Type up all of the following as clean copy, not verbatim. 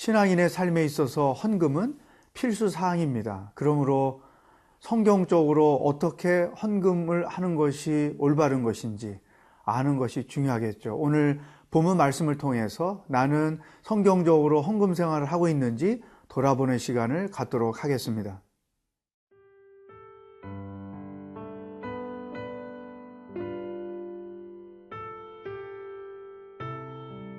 신앙인의 삶에 있어서 헌금은 필수 사항입니다. 그러므로 성경적으로 어떻게 헌금을 하는 것이 올바른 것인지 아는 것이 중요하겠죠. 오늘 본문 말씀을 통해서 나는 성경적으로 헌금 생활을 하고 있는지 돌아보는 시간을 갖도록 하겠습니다.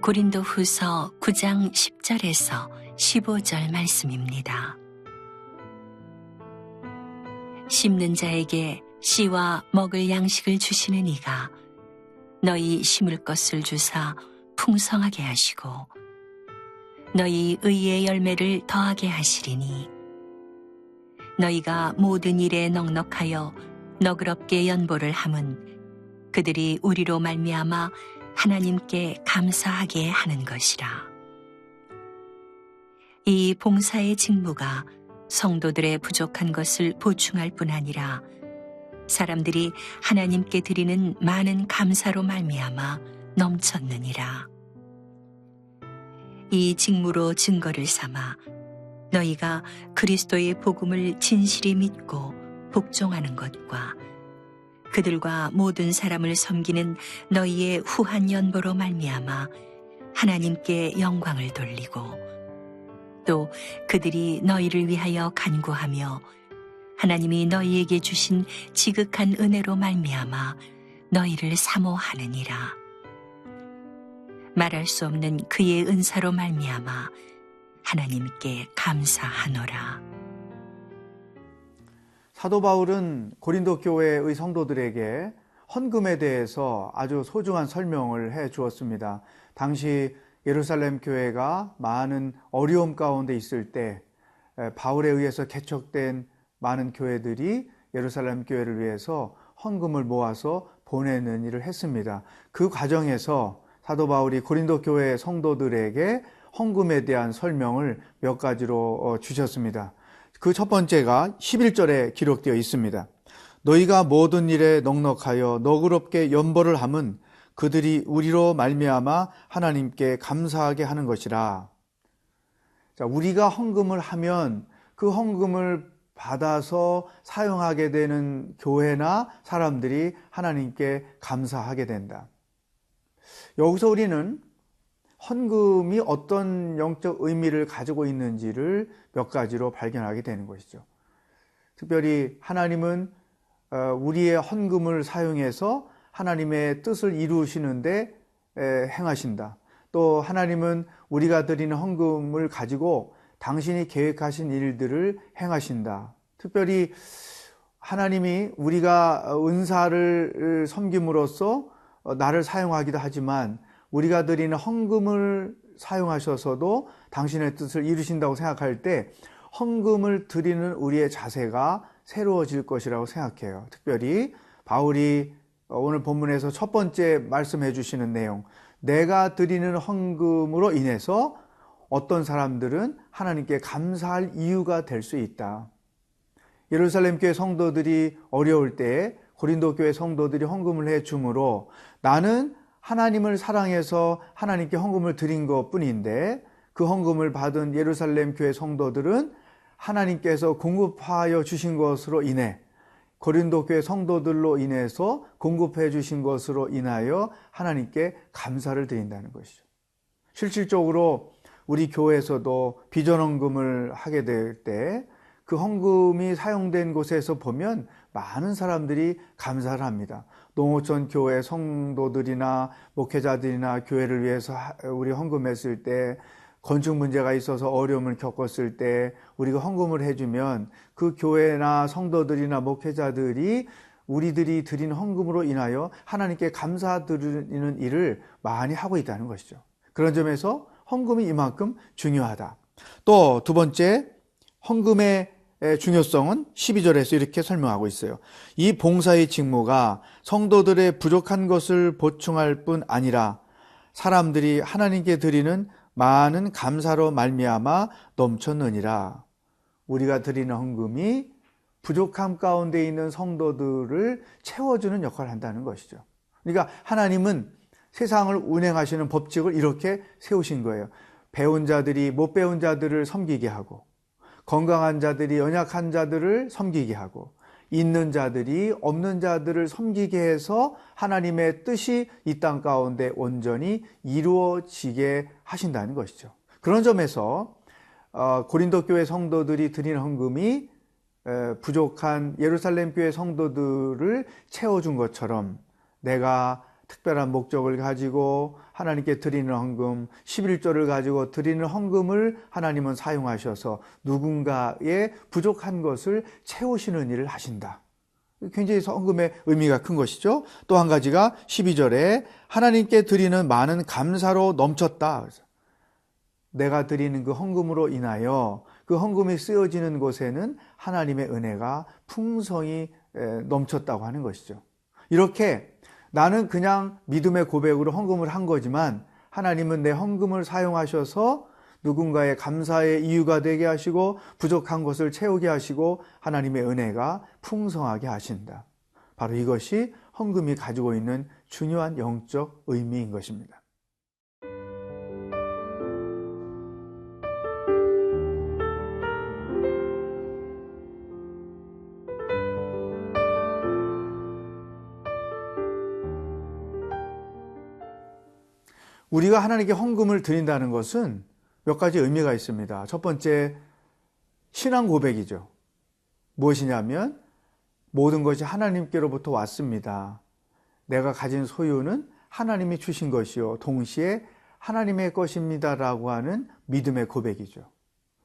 고린도후서 9장 10절에서 15절 말씀입니다. 심는 자에게 씨와 먹을 양식을 주시는 이가 너희 심을 것을 주사 풍성하게 하시고 너희 의의 열매를 더하게 하시리니 너희가 모든 일에 넉넉하여 너그럽게 연보를 함은 그들이 우리로 말미암아 하나님께 감사하게 하는 것이라. 이 봉사의 직무가 성도들의 부족한 것을 보충할 뿐 아니라 사람들이 하나님께 드리는 많은 감사로 말미암아 넘쳤느니라. 이 직무로 증거를 삼아 너희가 그리스도의 복음을 진실히 믿고 복종하는 것과 그들과 모든 사람을 섬기는 너희의 후한 연보로 말미암아 하나님께 영광을 돌리고 또 그들이 너희를 위하여 간구하며 하나님이 너희에게 주신 지극한 은혜로 말미암아 너희를 사모하느니라. 말할 수 없는 그의 은사로 말미암아 하나님께 감사하노라. 사도 바울은 고린도 교회의 성도들에게 헌금에 대해서 아주 소중한 설명을 해 주었습니다. 당시 예루살렘 교회가 많은 어려움 가운데 있을 때 바울에 의해서 개척된 많은 교회들이 예루살렘 교회를 위해서 헌금을 모아서 보내는 일을 했습니다. 그 과정에서 사도 바울이 고린도 교회 성도들에게 헌금에 대한 설명을 몇 가지로 주셨습니다. 그 첫 번째가 11절에 기록되어 있습니다. 너희가 모든 일에 넉넉하여 너그럽게 연보를 함은 그들이 우리로 말미암아 하나님께 감사하게 하는 것이라. 자, 우리가 헌금을 하면 그 헌금을 받아서 사용하게 되는 교회나 사람들이 하나님께 감사하게 된다. 여기서 우리는 헌금이 어떤 영적 의미를 가지고 있는지를 몇 가지로 발견하게 되는 것이죠. 특별히 하나님은 우리의 헌금을 사용해서 하나님의 뜻을 이루시는데 행하신다. 또 하나님은 우리가 드리는 헌금을 가지고 당신이 계획하신 일들을 행하신다. 특별히 하나님이 우리가 은사를 섬김으로써 나를 사용하기도 하지만 우리가 드리는 헌금을 사용하셔서도 당신의 뜻을 이루신다고 생각할 때 헌금을 드리는 우리의 자세가 새로워질 것이라고 생각해요. 특별히 바울이 오늘 본문에서 첫 번째 말씀해 주시는 내용, 내가 드리는 헌금으로 인해서 어떤 사람들은 하나님께 감사할 이유가 될 수 있다. 예루살렘 교회 성도들이 어려울 때 고린도 교회 성도들이 헌금을 해 주므로 나는 하나님을 사랑해서 하나님께 헌금을 드린 것뿐인데 그 헌금을 받은 예루살렘 교회 성도들은 하나님께서 공급하여 주신 것으로 인해 고린도 교회 성도들로 인해서 공급해 주신 것으로 인하여 하나님께 감사를 드린다는 것이죠. 실질적으로 우리 교회에서도 비전 헌금을 하게 될 때 그 헌금이 사용된 곳에서 보면 많은 사람들이 감사를 합니다. 농어촌 교회 성도들이나 목회자들이나 교회를 위해서 우리 헌금했을 때, 건축 문제가 있어서 어려움을 겪었을 때 우리가 헌금을 해주면 그 교회나 성도들이나 목회자들이 우리들이 드린 헌금으로 인하여 하나님께 감사드리는 일을 많이 하고 있다는 것이죠. 그런 점에서 헌금이 이만큼 중요하다. 또 두 번째, 헌금의 중요성은 12절에서 이렇게 설명하고 있어요. 이 봉사의 직무가 성도들의 부족한 것을 보충할 뿐 아니라 사람들이 하나님께 드리는 많은 감사로 말미암아 넘쳤느니라. 우리가 드리는 헌금이 부족함 가운데 있는 성도들을 채워주는 역할을 한다는 것이죠. 그러니까 하나님은 세상을 운행하시는 법칙을 이렇게 세우신 거예요. 배운 자들이 못 배운 자들을 섬기게 하고, 건강한 자들이 연약한 자들을 섬기게 하고, 있는 자들이 없는 자들을 섬기게 해서 하나님의 뜻이 이 땅 가운데 온전히 이루어지게 하신다는 것이죠. 그런 점에서 고린도 교회 성도들이 드린 헌금이 부족한 예루살렘 교회 성도들을 채워준 것처럼 내가 특별한 목적을 가지고 하나님께 드리는 헌금, 11조를 가지고 드리는 헌금을 하나님은 사용하셔서 누군가의 부족한 것을 채우시는 일을 하신다. 굉장히 헌금의 의미가 큰 것이죠. 또 한 가지가 12절에 하나님께 드리는 많은 감사로 넘쳤다. 내가 드리는 그 헌금으로 인하여 그 헌금이 쓰여지는 곳에는 하나님의 은혜가 풍성히 넘쳤다고 하는 것이죠. 이렇게 나는 그냥 믿음의 고백으로 헌금을 한 거지만 하나님은 내 헌금을 사용하셔서 누군가의 감사의 이유가 되게 하시고 부족한 것을 채우게 하시고 하나님의 은혜가 풍성하게 하신다. 바로 이것이 헌금이 가지고 있는 중요한 영적 의미인 것입니다. 우리가 하나님께 헌금을 드린다는 것은 몇 가지 의미가 있습니다. 첫 번째, 신앙 고백이죠. 무엇이냐면 모든 것이 하나님께로부터 왔습니다. 내가 가진 소유는 하나님이 주신 것이요 동시에 하나님의 것입니다라고 하는 믿음의 고백이죠.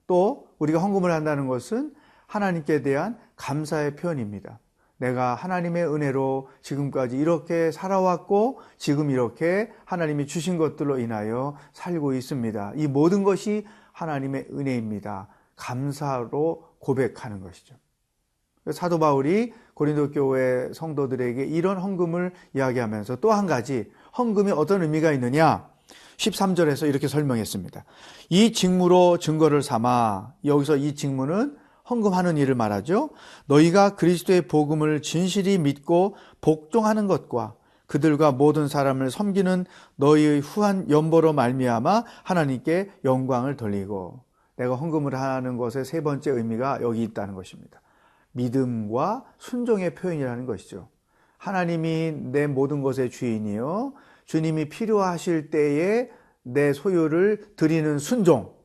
또 우리가 헌금을 한다는 것은 하나님께 대한 감사의 표현입니다. 내가 하나님의 은혜로 지금까지 이렇게 살아왔고 지금 이렇게 하나님이 주신 것들로 인하여 살고 있습니다. 이 모든 것이 하나님의 은혜입니다. 감사로 고백하는 것이죠. 사도 바울이 고린도 교회 성도들에게 이런 헌금을 이야기하면서 또 한 가지 헌금이 어떤 의미가 있느냐 13절에서 이렇게 설명했습니다. 이 직무로 증거를 삼아, 여기서 이 직무는 헌금하는 일을 말하죠. 너희가 그리스도의 복음을 진실히 믿고 복종하는 것과 그들과 모든 사람을 섬기는 너희의 후한 연보로 말미암아 하나님께 영광을 돌리고. 내가 헌금을 하는 것의 세 번째 의미가 여기 있다는 것입니다. 믿음과 순종의 표현이라는 것이죠. 하나님이 내 모든 것의 주인이요 주님이 필요하실 때에 내 소유를 드리는 순종,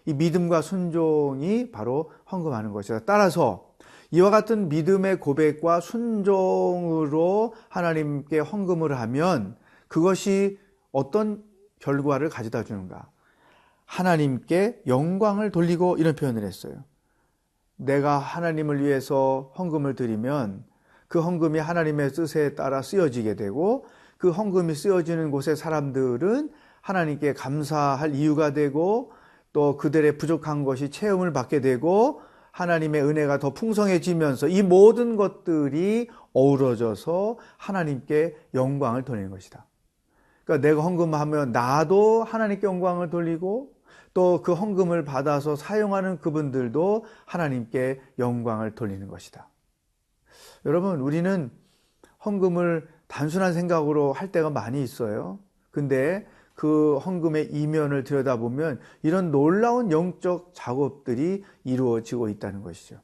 이 믿음과 순종이 바로 헌금하는 것이다. 따라서 이와 같은 믿음의 고백과 순종으로 하나님께 헌금을 하면 그것이 어떤 결과를 가져다 주는가? 하나님께 영광을 돌리고, 이런 표현을 했어요. 내가 하나님을 위해서 헌금을 드리면 그 헌금이 하나님의 뜻에 따라 쓰여지게 되고, 그 헌금이 쓰여지는 곳의 사람들은 하나님께 감사할 이유가 되고, 또 그들의 부족한 것이 채움을 받게 되고 하나님의 은혜가 더 풍성해지면서 이 모든 것들이 어우러져서 하나님께 영광을 돌리는 것이다. 그러니까 내가 헌금하면 나도 하나님께 영광을 돌리고 또 그 헌금을 받아서 사용하는 그분들도 하나님께 영광을 돌리는 것이다. 여러분, 우리는 헌금을 단순한 생각으로 할 때가 많이 있어요. 근데 그 헌금의 이면을 들여다보면 이런 놀라운 영적 작업들이 이루어지고 있다는 것이죠.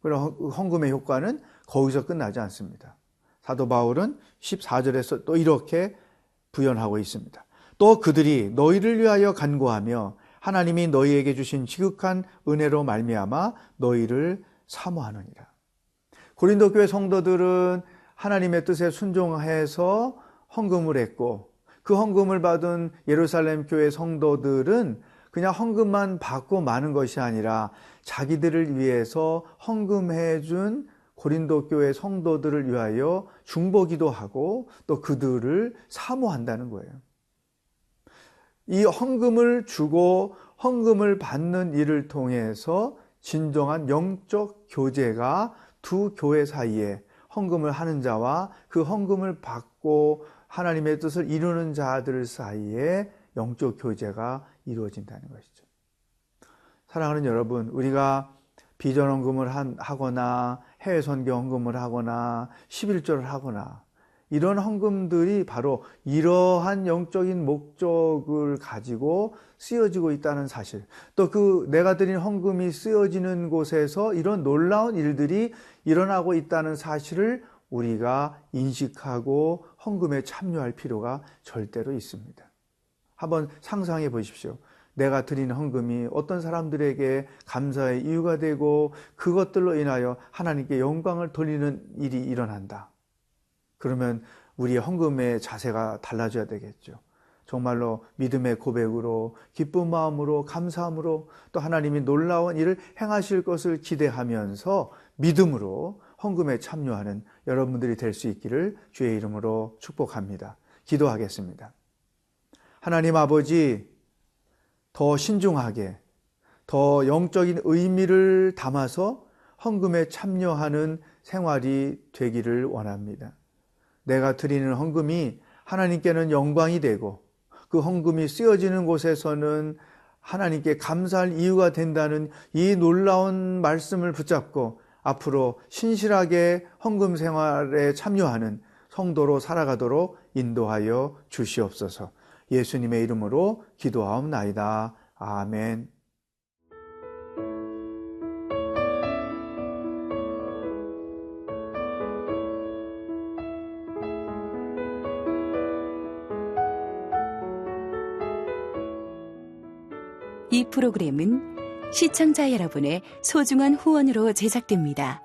그럼 헌금의 효과는 거기서 끝나지 않습니다. 사도 바울은 14절에서 또 이렇게 부연하고 있습니다. 또 그들이 너희를 위하여 간구하며 하나님이 너희에게 주신 지극한 은혜로 말미암아 너희를 사모하느니라. 고린도 교회 성도들은 하나님의 뜻에 순종해서 헌금을 했고, 그 헌금을 받은 예루살렘 교회 성도들은 그냥 헌금만 받고 마는 것이 아니라 자기들을 위해서 헌금해 준 고린도 교회 성도들을 위하여 중보기도 하고 또 그들을 사모한다는 거예요. 이 헌금을 주고 헌금을 받는 일을 통해서 진정한 영적 교제가 두 교회 사이에, 헌금을 하는 자와 그 헌금을 받고 하나님의 뜻을 이루는 자들 사이에 영적 교제가 이루어진다는 것이죠. 사랑하는 여러분, 우리가 비전 헌금을 하거나 해외 선교 헌금을 하거나 11조를 하거나 이런 헌금들이 바로 이러한 영적인 목적을 가지고 쓰여지고 있다는 사실, 또 그 내가 드린 헌금이 쓰여지는 곳에서 이런 놀라운 일들이 일어나고 있다는 사실을 우리가 인식하고 헌금에 참여할 필요가 절대로 있습니다. 한번 상상해 보십시오. 내가 드린 헌금이 어떤 사람들에게 감사의 이유가 되고 그것들로 인하여 하나님께 영광을 돌리는 일이 일어난다. 그러면 우리의 헌금의 자세가 달라져야 되겠죠. 정말로 믿음의 고백으로, 기쁜 마음으로, 감사함으로, 또 하나님이 놀라운 일을 행하실 것을 기대하면서 믿음으로 헌금에 참여하는 여러분들이 될 수 있기를 주의 이름으로 축복합니다. 기도하겠습니다. 하나님 아버지, 더 신중하게, 더 영적인 의미를 담아서 헌금에 참여하는 생활이 되기를 원합니다. 내가 드리는 헌금이 하나님께는 영광이 되고 그 헌금이 쓰여지는 곳에서는 하나님께 감사할 이유가 된다는 이 놀라운 말씀을 붙잡고 앞으로 신실하게 헌금 생활에 참여하는 성도로 살아가도록 인도하여 주시옵소서. 예수님의 이름으로 기도하옵나이다. 아멘. 이 프로그램은 시청자 여러분의 소중한 후원으로 제작됩니다.